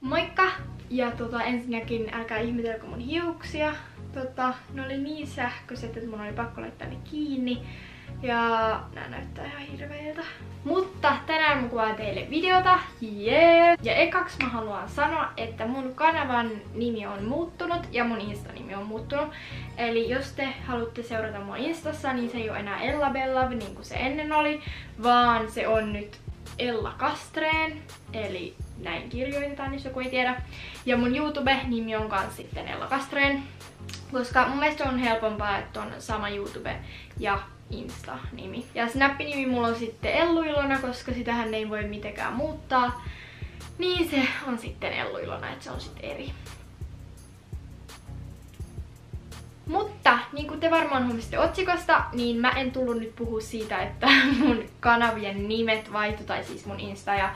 Moikka! Ja ensinnäkin älkää ihmetelkö mun hiuksia. Ne oli niin sähköiset, että mun oli pakko laittaa ne kiinni. Ja nää näyttää ihan hirveiltä. Mutta tänään mä kuvaan teille videota. Yeah! Ja ekaksi mä haluan sanoa, että mun kanavan nimi on muuttunut ja mun Insta-nimi on muuttunut. Eli jos te haluatte seurata mua Instassa, niin se ei ole enää Ella Bellav niin kuin se ennen oli, vaan se on nyt Ella Kastreen. Eli näin kirjoitetaan, jos joku ei tiedä. Ja mun YouTube-nimi on kans sitten Ella Kastreen. Koska mun mielestä on helpompaa, että on sama YouTube ja Insta-nimi. Ja Snap-nimi mulla on sitten Ellu Ilona, koska sitähän ei voi mitenkään muuttaa. Niin se on sitten Ellu Ilona, että se on sitten eri. Mutta niin kuin te varmaan huomasitte otsikosta, niin mä en tullut nyt puhua siitä, että mun kanavien nimet vaihtu, tai siis mun Insta ja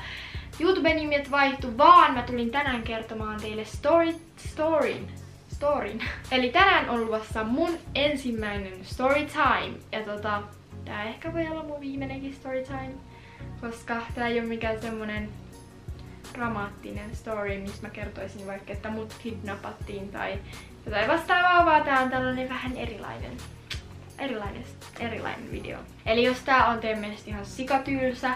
YouTube-nimet vaihtu, vaan mä tulin tänään kertomaan teille storyn. Eli tänään on luvassa mun ensimmäinen story time. Ja tää ehkä voi olla mun viimeinenkin story time, koska tää ei oo mikään semmonen dramaattinen story, missä mä kertoisin vaikka, että mut kidnappattiin tai jotain vastaavaa, vaan tää on tällainen vähän erilainen video. Eli jos tää on teidän mielestä ihan sikatyylsä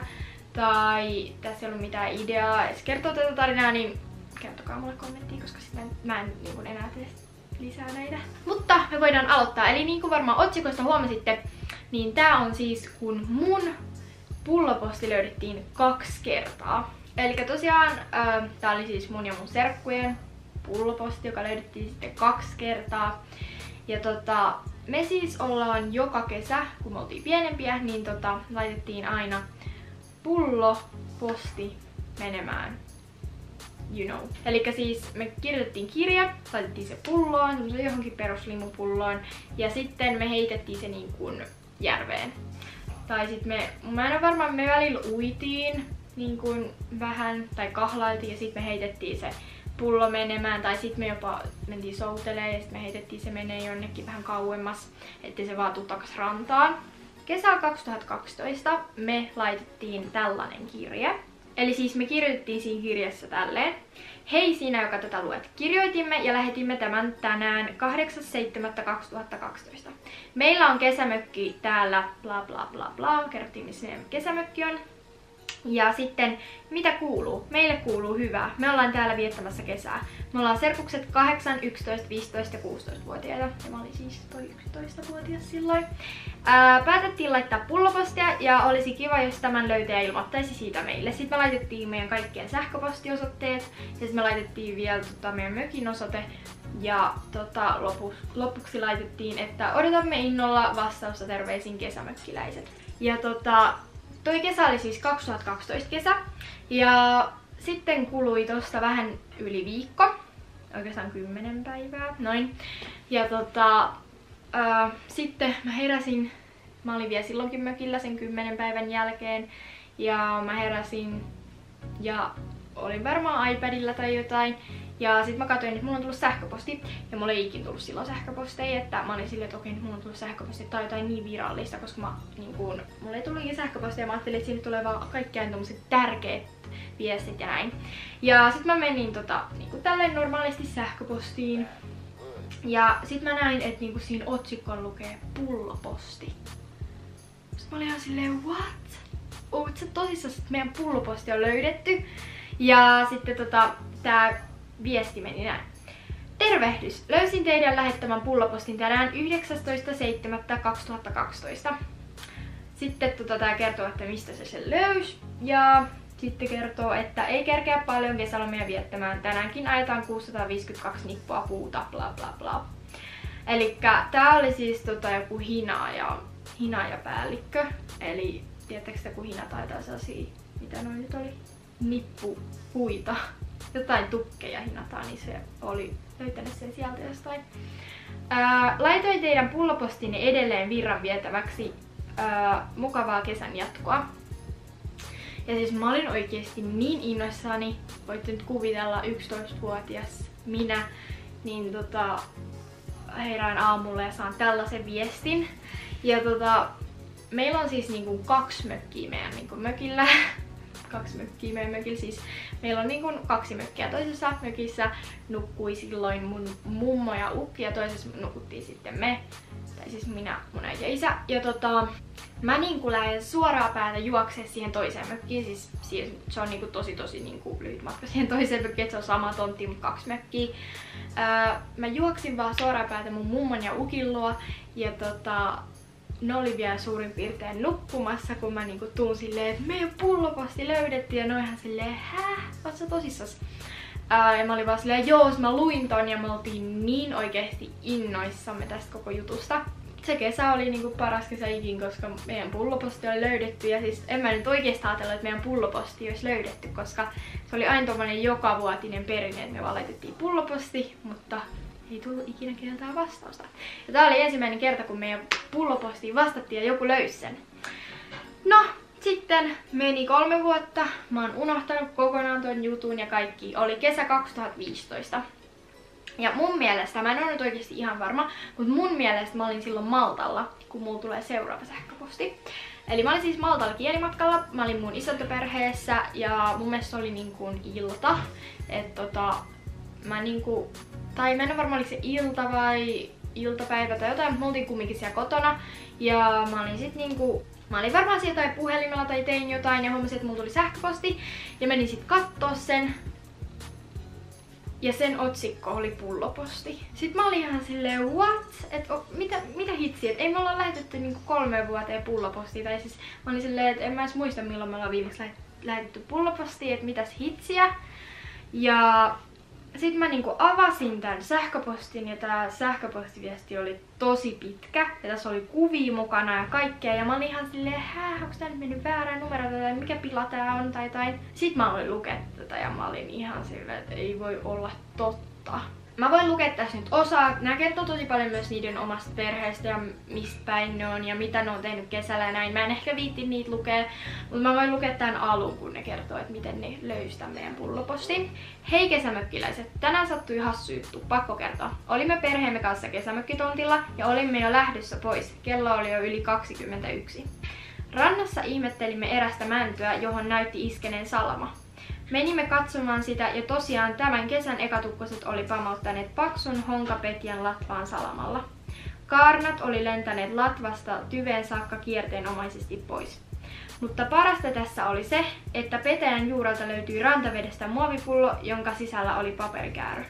tai tässä ei ollut mitään ideaa edes kertoa tätä tarinaa, niin kertokaa mulle kommenttiin, koska sitten mä en niin enää tee lisää näitä. Mutta me voidaan aloittaa. Eli niin kuin varmaan otsikosta huomasitte, niin tää on siis kun mun pulloposti löydettiin 2 kertaa. Eli tosiaan tää oli siis mun ja mun serkkujen pulloposti, joka löydettiin sitten 2 kertaa. Ja me siis ollaan joka kesä, kun me oltiin pienempiä, niin laitettiin aina pulloposti menemään. You know. Elikkä siis me kirjoitettiin kirja, laitettiin se pulloon, semmoiseen johonkin peruslimupulloon, ja sitten me heitettiin se niin kuin järveen. Tai sit mä en ole varmaan, me välillä uitiin niin kuin vähän, tai kahlailtiin, ja sitten me heitettiin se pullo menemään, tai sitten me jopa mentiin soutelemaan, ja sitten me heitettiin se menee jonnekin vähän kauemmas, ettei se vaan tuu takas rantaan. Kesällä 2012 me laitettiin tällainen kirje. Eli siis me kirjoitettiin siinä kirjassa tälleen. Hei sinä, joka tätä luet. Kirjoitimme ja lähetimme tämän tänään 8.7.2012. Meillä on kesämökki täällä, bla bla bla bla. Kerrottiin, missä meidän kesämökki on. Ja sitten, mitä kuuluu? Meille kuuluu hyvää. Me ollaan täällä viettämässä kesää. Me ollaan serkukset 8, 11, 15 ja 16-vuotiaita. Ja mä olin siis toi 11-vuotias silloin. Päätettiin laittaa pullopostia ja olisi kiva, jos tämän löytäjä ilmoittaisi siitä meille. Sitten me laitettiin meidän kaikkien sähköpostiosoitteet. Ja sitten me laitettiin vielä meidän mökin osoite. Ja lopuksi laitettiin, että odotamme innolla vastausta, terveisin kesämökkiläiset. Ja toi kesä oli siis 2012 kesä, ja sitten kului tosta vähän yli viikko, oikeastaan 10 päivää, noin. Ja sitten mä heräsin, mä olin vielä silloinkin mökillä sen 10 päivän jälkeen, ja mä heräsin ja olin varmaan iPadilla tai jotain. Ja sit mä katsoin, että mulla on tullut sähköposti, ja mulla ei ikin tullut silloin sähköposteja, että mä olin silleen, että okei, nyt mulla on tullut sähköposti tai jotain niin virallista, koska mulla ei tullut ikin sähköpostia, ja mä ajattelin, että sinne tulee vaan kaikkiaan tommoset tärkeät viestit ja näin. Ja sit mä menin niinku tälleen normaalisti sähköpostiin, ja sit mä näin, että niinku siinä otsikkoon lukee pulloposti. Sit mä olin ihan silleen, what? Oot sä tosissaan, että meidän pulloposti on löydetty? Ja sitten tää viesti meni näin. Tervehdys! Löysin teidän lähettämän pullopostin tänään 19.7.2012. Sitten tää kertoo, että mistä se sen löysi. Ja sitten kertoo, että ei kerkeä paljon kesälomia viettämään. Tänäänkin ajetaan 652 nippua puuta, bla bla bla. Elikkä tää oli siis joku hinaajapäällikkö. Eli tiedättekö sitä, kun hinata jotain sellaisia, mitä noin nyt oli? Nippupuita. Jotain tukkeja hinataan, niin se oli löytänyt sen sieltä jostain. Laitoin teidän pullopostinne edelleen virran vietäväksi. Mukavaa kesän jatkoa. Ja siis mä olin oikeesti niin innoissani, voitte nyt kuvitella 11-vuotias minä, niin herään aamulla ja saan tällaisen viestin. Ja meillä on siis niinku 2 mökkiä meidän mökillä. 2 mökkiä meidän mökillä, siis meillä on niin kuin 2 mökkiä. Toisessa mökissä nukkui silloin mun mummo ja ukki ja toisessa nukuttiin sitten me. Tai siis minä, mun äiti ja isä. Ja mä niinku lähden suoraan päätä juokseen siihen toiseen mökkiin. Siis se on niinku tosi niinku lyhyt matka siihen toiseen mökkiin, että se on sama tontti, mutta 2 mökkiä. Mä juoksin vaan suoraan päätä mun mummon ja ukin luo. Ja ne oli vielä suurin piirtein nukkumassa, kun mä niinku tuun silleen, että meidän pulloposti löydettiin. Ja noihan silleen, oot sä tosissas? Ja mä olin vaan silleen, joo, mä luin ton ja me oltiin niin oikeesti innoissamme tästä koko jutusta. Se kesä oli niinku paras kesä ikin, koska meidän pulloposti oli löydetty. Ja siis en mä nyt oikeesti ajatella, että meidän pulloposti olisi löydetty, koska se oli aina tommonen jokavuotinen perinne, että me vaan laitettiin pulloposti, mutta ei tullut ikinä keneltään vastausta. Ja tää oli ensimmäinen kerta, kun meidän pullopostiin vastattiin ja joku löysi sen. No, sitten meni 3 vuotta. Mä oon unohtanut kokonaan ton jutun ja kaikki. Oli kesä 2015. Ja mun mielestä, mä en ole nyt oikeesti ihan varma, mutta mun mielestä mä olin silloin Maltalla, kun mulla tulee seuraava sähköposti. Eli mä olin siis Maltalla kielimatkalla, mä olin mun isäntäperheessä ja mun mielestä se oli niin kuin ilta. Että mä niinku, tai mä en ole varma oliko se ilta vai iltapäivä tai jotain, mutta me oltiin kumminkin siellä kotona. Ja mä olin sit niinku, mä olin varmaan siellä tai puhelimella tai tein jotain ja huomasin, että mulla tuli sähköposti. Ja menin sit kattoo sen. Ja sen otsikko oli pulloposti. Sitten mä olin ihan silleen, what? Mitä hitsiä? Et ei me olla lähetetty niinku 3 vuoteen pullopostia. Tai siis mä olin silleen, että en mä edes muista milloin me ollaan viimeksi lähetetty pullopostia, että mitäs hitsiä. Ja sitten mä niinku avasin tän sähköpostin ja tää sähköpostiviesti oli tosi pitkä. Ja tässä oli kuvia mukana ja kaikkea. Ja mä olin ihan silleen, onko tää nyt mennyt väärään numeroon tai mikä pila tää on tai jotain. Sitten mä olin lukea tätä ja mä olin ihan silleen, että ei voi olla totta. Mä voin lukea tässä nyt osaa. Nää kertoo tosi paljon myös niiden omasta perheestä ja mistä päin ne on ja mitä ne on tehnyt kesällä ja näin. Mä en ehkä viitti niitä lukea, mutta mä voin lukea tän alun, kun ne kertoo, että miten ne löysi tän meidän pullopostin. Hei kesämökkiläiset, tänään sattui hassu juttu, pakko kertoa. Olimme perheemme kanssa kesämökkitontilla ja olimme jo lähdössä pois. Kello oli jo yli 21. Rannassa ihmettelimme erästä mäntyä, johon näytti iskeneen salama. Menimme katsomaan sitä ja tosiaan tämän kesän ekatukkoset oli pamauttaneet paksun honkapetjan latvaan salamalla. Kaarnat oli lentäneet latvasta tyveen saakka kierteenomaisesti pois. Mutta parasta tässä oli se, että petäjän juurelta löytyi rantavedestä muovipullo, jonka sisällä oli paperikäärö.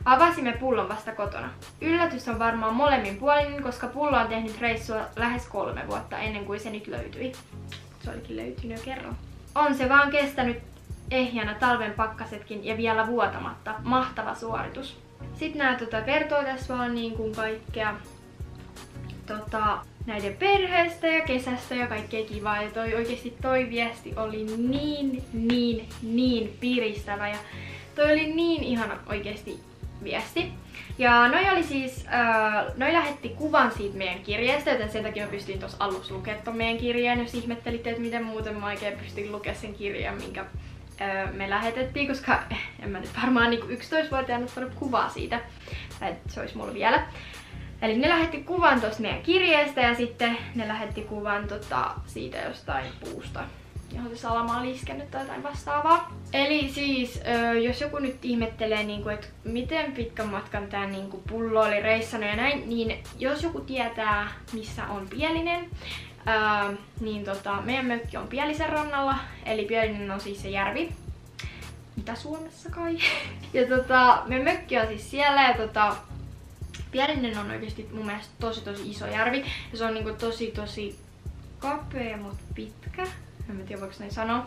Avasimme pullon vasta kotona. Yllätys on varmaan molemminpuolinen, koska pullo on tehnyt reissua lähes 3 vuotta ennen kuin se nyt löytyi. Se olikin löytynyt jo kerran. On se vaan kestänyt ehjänä talven pakkasetkin ja vielä vuotamatta. Mahtava suoritus. Sitten nää kertoo tässä vaan niin kuin kaikkea näiden perheestä ja kesästä ja kaikkea kivaa. Ja toi viesti oli niin piristävä ja toi oli niin ihana oikeesti viesti. Ja noi oli siis, noi lähetti kuvan siitä meidän kirjeestä, joten sen takia mä pystyin tuossa alussa lukemaan ton meidän kirjeen, jos ihmettelitte, että miten muuten mä oikein pystyin lukemaan sen kirjeen, minkä me lähetettiin, koska en mä nyt varmaan niin 11-vuotiaana ottanut kuvaa siitä, tai se olisi mulla vielä. Eli ne lähetti kuvan tuosta meidän kirjeestä ja sitten ne lähetti kuvan siitä jostain puusta, johon se salama oli iskenyt tai jotain vastaavaa. Eli siis, jos joku nyt ihmettelee, että miten pitkän matkan tää pullo oli reissannut ja näin, niin jos joku tietää, missä on Pielinen, niin meidän mökki on Pielisen rannalla, eli Pielinen on siis se järvi. Itä-Suomessa kai. Ja meidän mökki on siis siellä ja Pielinen on oikeesti mun mielestä tosi iso järvi. Ja se on tosi kapea, mut pitkä. En tiedä voiko näin sanoa.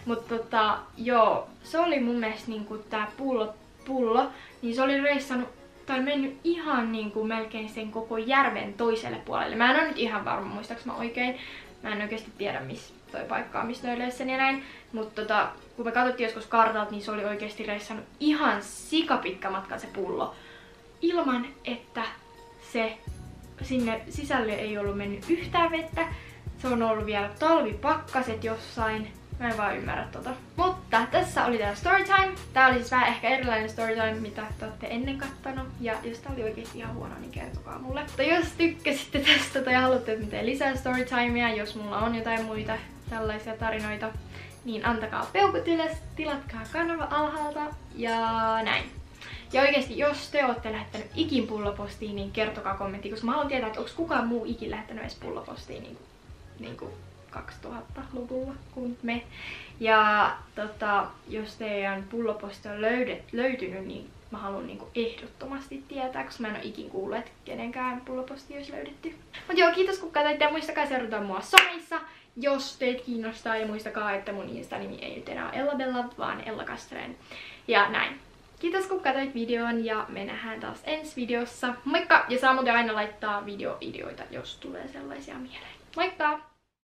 Mutta joo, se oli mun mielestä tää pullo, niin se oli reissannut tai mennyt ihan melkein sen koko järven toiselle puolelle. Mä en ole nyt ihan varma, muistaaks mä oikein. Mä en oikeesti tiedä missä toi paikka on, missä ne löysi sen ja näin. Mutta kun me katsottiin joskus kartalta, niin se oli oikeesti reissannut ihan sikapitkä matka se pullo. Ilman, että se sinne sisälle ei ollut mennyt yhtään vettä. Se on ollut vielä talvipakkaset jossain. Mä en vaan ymmärrä Mutta tässä oli tää storytime. Tää oli siis vähän ehkä erilainen storytime, mitä te ootte ennen kattonut. Ja jos tää oli oikeesti ihan huono, niin kertokaa mulle. Mutta jos tykkäsitte tästä tai haluatte, että mä teen lisää storytimea, jos mulla on jotain muita tällaisia tarinoita, niin antakaa peukut ylös, tilatkaa kanava alhaalta ja näin. Ja oikeesti, jos te ootte lähettänyt ikin pullopostiin, niin kertokaa kommentti, koska mä haluan tietää, että onko kukaan muu ikin lähettänyt edes pullopostiin niinku 2000-luvulla kuin me. Ja jos teidän pulloposti on löytynyt, niin mä haluan niinku ehdottomasti tietää, koska mä en oo ikin kuullut, että kenenkään pulloposti olisi löydetty. Mut joo, kiitos kun katsoitte ja muistakaa seurata mua someissa, jos teitä kiinnostaa. Ja muistakaa, että mun Insta-nimi ei nyt enää Ella Bella, vaan Ella Castrén. Ja näin. Kiitos kun katsoit videon ja me nähdään taas ensi videossa. Moikka! Ja saa muuten aina laittaa videoideoita, jos tulee sellaisia mieleen. Moikka!